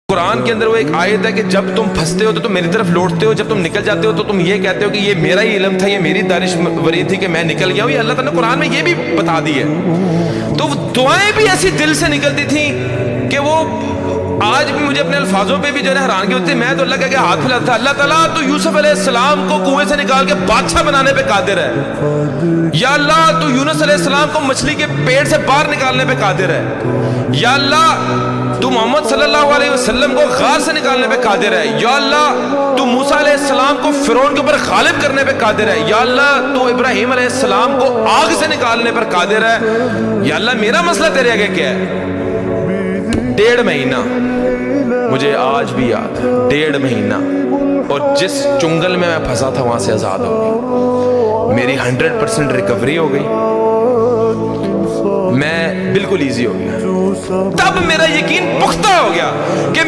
قرآن کے اندر وہ ایک آیت ہے کہ جب تم پھنستے ہو تو تم میری طرف لوٹتے ہو، جب تم نکل جاتے ہو تو تم یہ کہتے ہو کہ یہ میرا ہی علم تھا، یہ میری دانشوری تھی کہ میں نکل گیا ہوں. یہ اللہ تعالیٰ نے قرآن میں یہ بھی بتا دی ہے. تو وہ دعائیں بھی ایسی دل سے نکلتی تھیں کہ وہ آج بھی مجھے اپنے الفاظوں پہ بھی جو ہے حیرانگی ہوتی ہے. میں تو اللہ کے ہاتھ پھیلاتا تھا. اللہ تعالیٰ تو یوسف علیہ السلام کو کنویں سے نکال کے بادشاہ بنانے پہ قادر ہے. یا اللہ تو یونس علیہ السلام کو مچھلی کے پیٹ سے باہر نکالنے پہ قادر ہے. یا اللہ تو محمد صلی اللہ علیہ وسلم کو غار سے نکالنے پہ قادر ہے. یا اللہ تو موسیٰ علیہ السلام کو فرعون کے اوپر غالب کرنے پہ قادر ہے. یا اللہ تو ابراہیم علیہ السلام کو آگ سے نکالنے پر قادر ہے. یا اللہ میرا مسئلہ تیرے آگے کیا ہے؟ 1.5 مہینہ مجھے آج بھی یاد ہے. 1.5 مہینہ اور جس چنگل میں پھنسا تھا وہاں سے آزاد ہو گئی. میری 100% ریکوری ہو گئی. میں بالکل ایزی ہو گیا. تب میرا یقین پختہ ہو گیا کہ